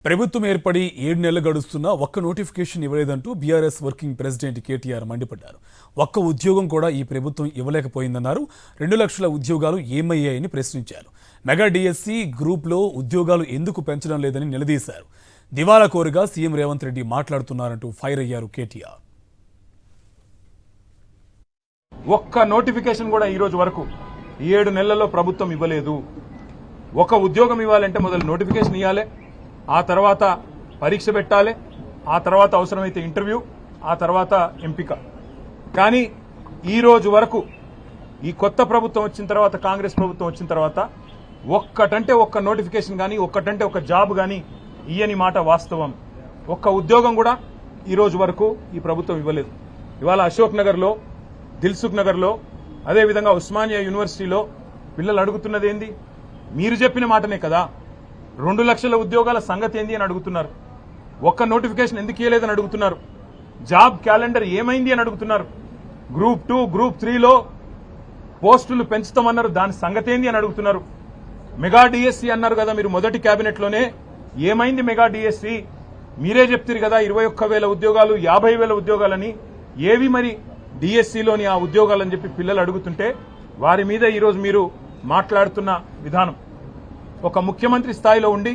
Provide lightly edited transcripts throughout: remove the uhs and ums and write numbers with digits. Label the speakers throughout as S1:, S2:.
S1: ప్రభుత్వం ఏర్పడి 7 నెలలు గడుస్తున్నా ఒక్క నోటిఫికేషన్ ఇవ్వలేదంటూ బీఆర్ఎస్ వర్కింగ్ ప్రెసిడెంట్ కేటీఆర్ మండిపడ్డారు. ఒక్క ఉద్యోగం కూడా ఈ ప్రభుత్వం ఇవ్వలేకపోయిందన్నారు. 2 లక్షల ఉద్యోగాలు ఏమయ్యాయని ప్రశ్నించారు. మెగా డిఎస్సి గ్రూప్లో ఉద్యోగాలు ఎందుకు పెంచడం లేదని నిలదీశారు. దివాలా కోరుగా సీఎం రేవంత్ రెడ్డి మాట్లాడుతున్నారంటూ ఫైర్ అయ్యారు కేటీఆర్.
S2: ఒక్క నోటిఫికేషన్ కూడా ఈ రోజు వరకు 7 నెలల్లో ప్రభుత్వం ఇవ్వలేదు. ఒక ఉద్యోగం ఇవ్వాలంటే మొదలు నోటిఫికేషన్ ఇవ్వాలి, ఆ తర్వాత పరీక్ష పెట్టాలి, ఆ తర్వాత అవసరమైతే ఇంటర్వ్యూ, ఆ తర్వాత ఎంపిక. కానీ ఈ రోజు వరకు ఈ కొత్త ప్రభుత్వం వచ్చిన తర్వాత, కాంగ్రెస్ ప్రభుత్వం వచ్చిన తర్వాత ఒక్కటంటే ఒక్క నోటిఫికేషన్ కానీ, ఒక్కటంటే ఒక జాబ్ కానీ ఇయ్యని మాట వాస్తవం. ఒక్క ఉద్యోగం కూడా ఈ రోజు వరకు ఈ ప్రభుత్వం ఇవ్వలేదు. ఇవాళ అశోక్ నగర్లో, దిల్సుఖ్ నగర్లో, అదేవిధంగా ఉస్మానియా యూనివర్సిటీలో పిల్లలు అడుగుతున్నది ఏంది? మీరు చెప్పిన మాటనే కదా. 2 లక్షల ఉద్యోగాల సంగతి ఏంది అని అడుగుతున్నారు. ఒక్క నోటిఫికేషన్ ఎందుకు ఇవ్వలేదని అడుగుతున్నారు. జాబ్ క్యాలెండర్ ఏమైంది అని అడుగుతున్నారు. గ్రూప్ 2, గ్రూప్ 3లో పోస్టులు పెంచుతామన్నారు, దాని సంగతి ఏంది అని అడుగుతున్నారు. మెగా డిఎస్సి అన్నారు కదా మీరు మొదటి కేబినెట్లోనే, ఏమైంది మెగా డిఎస్సి? మీరే చెప్తారు కదా 21,000 ఉద్యోగాలు, 50,000 ఉద్యోగాలని. ఏవి మరి డిఎస్సిలోని ఆ ఉద్యోగాలని చెప్పి పిల్లలు అడుగుతుంటే వారి మీద ఈరోజు మీరు మాట్లాడుతున్న విధానం, ఒక ముఖ్యమంత్రి స్థాయిలో ఉండి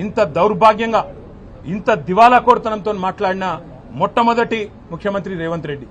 S2: ఇంత దౌర్భాగ్యంగా, ఇంత దివాలా కోరుతనంతో మాట్లాడిన మొట్టమొదటి ముఖ్యమంత్రి రేవంత్ రెడ్డి.